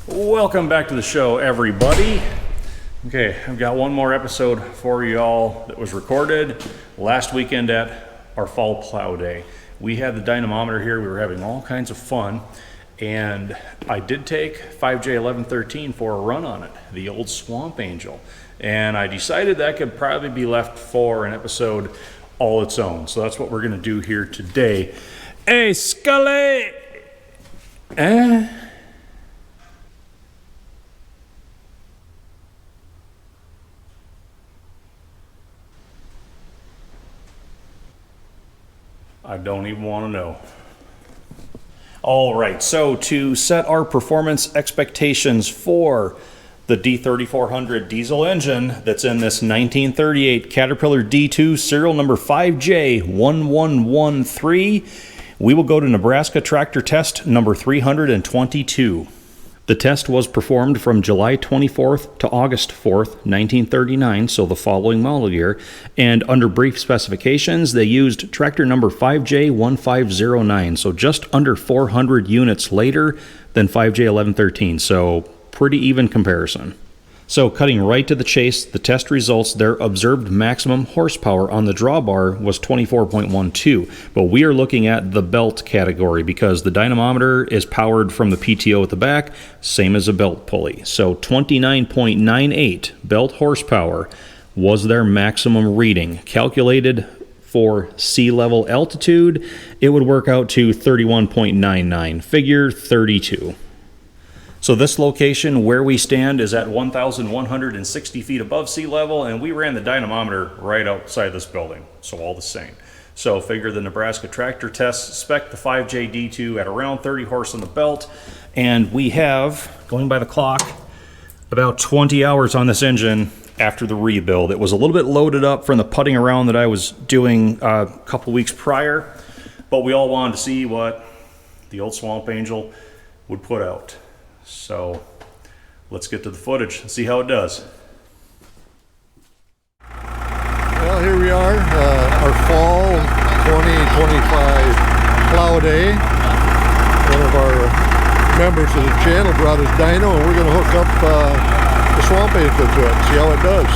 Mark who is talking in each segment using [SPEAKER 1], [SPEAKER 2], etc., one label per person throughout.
[SPEAKER 1] Welcome back to the show, everybody. Okay, I've got one more episode for y'all that was recorded last weekend at our fall plow day. We had the dynamometer here. We were having all kinds of fun, and I did take 5J1113 for a run on it, the old Swamp Angel, and I decided that could probably be left for an episode all its own. So that's what we're gonna do here today. Hey, Scully! I don't even want to know. All right, so to set our performance expectations for the D3400 diesel engine that's in this 1938 Caterpillar D2 serial number 5J1113, we will go to Nebraska tractor test number 322. The test was performed from July 24th to August 4th, 1939, so the following model year, and under brief specifications, they used tractor number 5J1509, so just under 400 units later than 5J1113, so pretty even comparison. So cutting right to the chase, the test results, their observed maximum horsepower on the drawbar was 24.12, but we are looking at the belt category because the dynamometer is powered from the PTO at the back, same as a belt pulley. So 29.98 belt horsepower was their maximum reading. Calculated for sea level altitude, it would work out to 31.99, figure 32. So this location where we stand is at 1,160 feet above sea level, and we ran the dynamometer right outside this building, so all the same. So figure the Nebraska tractor test spec the 5JD2 at around 30 horse on the belt, and we have, going by the clock, about 20 hours on this engine after the rebuild. It was a little bit loaded up from the putting around that I was doing a couple weeks prior, but we all wanted to see what the old Swamp Angel would put out. So let's get to the footage and see how it does.
[SPEAKER 2] Well, here we are, our fall 2025 plow day. One of our members of the channel brought his dyno, and we're going to hook up the Swamp Angel to it and see how it does.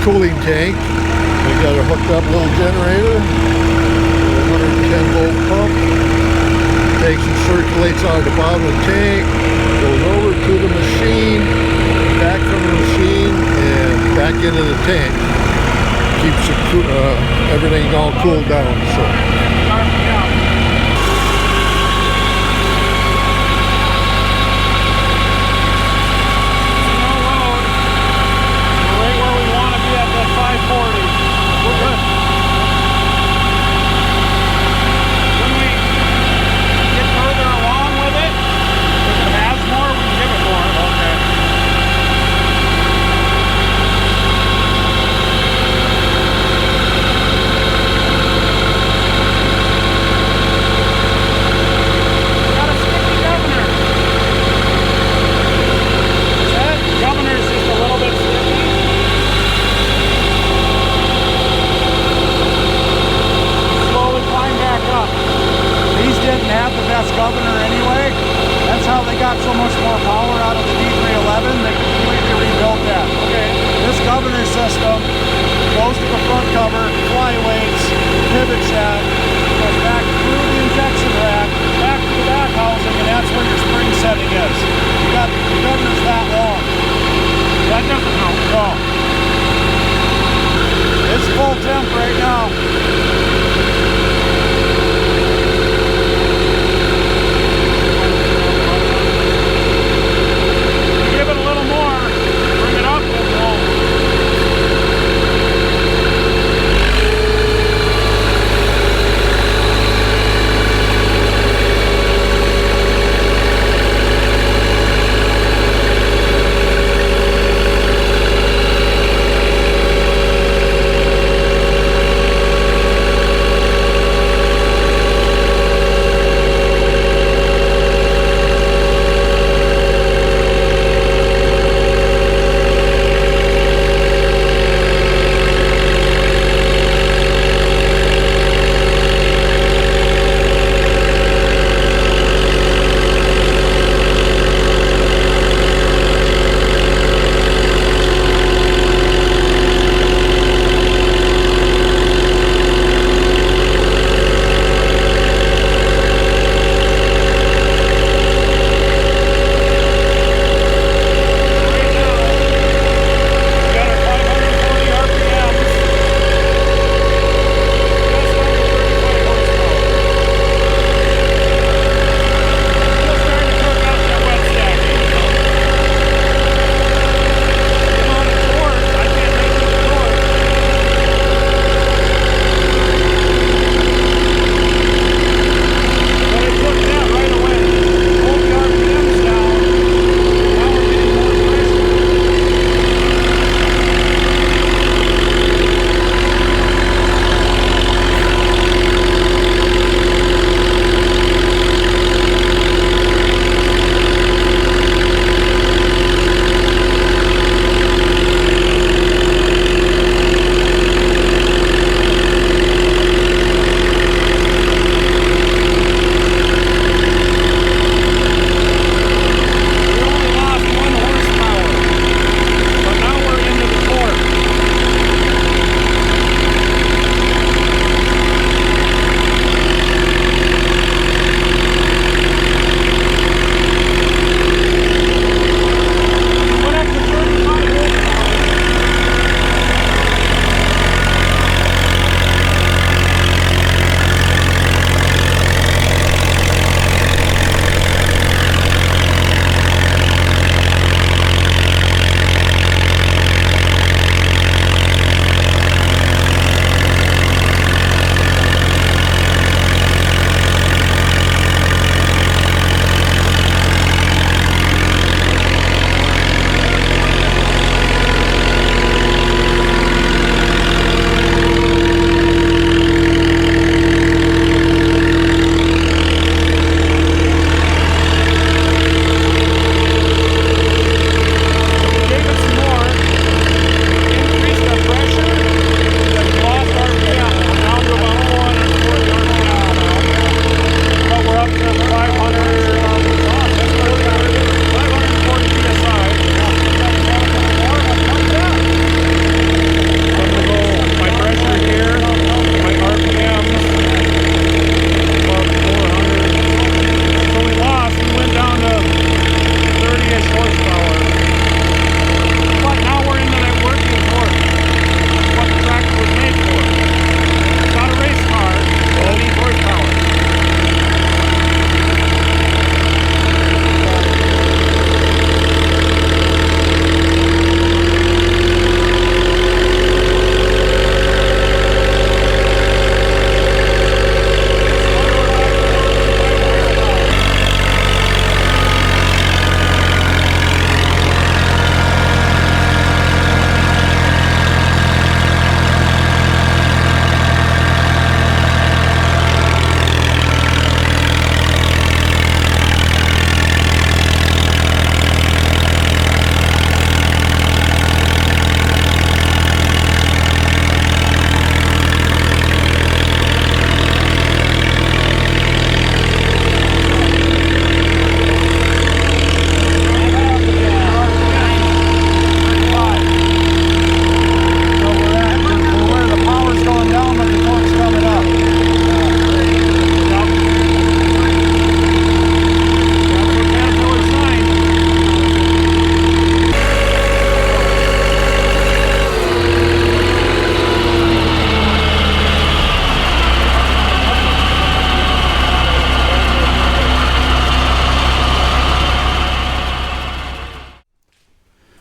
[SPEAKER 2] Cooling tank. We've got a hooked up little generator, 110 volt pump. Takes and circulates out of the bottom of the tank, goes over to the machine, back from the machine, and back into the tank. Keeps everything all cooled down. So.
[SPEAKER 3] When we get further along with it, if it has more got so much more power out of the D311, they completely rebuilt that.
[SPEAKER 4] Okay.
[SPEAKER 3] This governor system goes to the front cover, flyweights, pivot shaft, goes back through the injection rack, back to the back housing, and that's where your spring setting is. You got the governor's that long.
[SPEAKER 4] That doesn't help.
[SPEAKER 3] No. It's full temp right now.
[SPEAKER 4] Give it a little more. Bring it up and roll.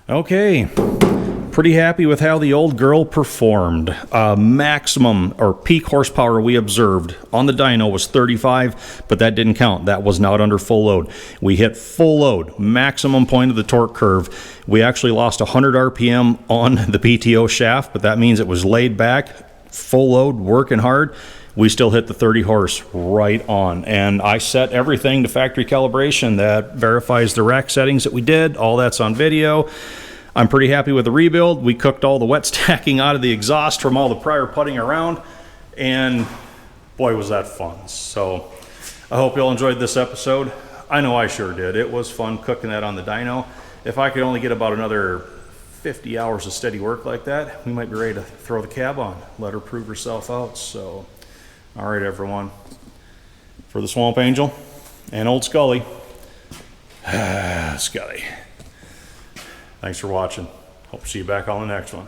[SPEAKER 1] Okay, pretty happy with how the old girl performed. Maximum or peak horsepower we observed on the dyno was 35, but that didn't count. That was not under full load. We hit full load, maximum point of the torque curve. We actually lost 100 RPM on the PTO shaft, but that means it was laid back, full load, working hard. We still hit the 30 horse right on. And I set everything to factory calibration that verifies the rack settings that we did. All that's on video. I'm pretty happy with the rebuild. We cooked all the wet stacking out of the exhaust from all the prior putting around. And boy, was that fun. So I hope you all enjoyed this episode. I know I sure did. It was fun cooking that on the dyno. If I could only get about another 50 hours of steady work like that, we might be ready to throw the cab on, let her prove herself out. So, all right, everyone. For the Swamp Angel and Old Scully, Scully, thanks for watching. Hope to see you back on the next one.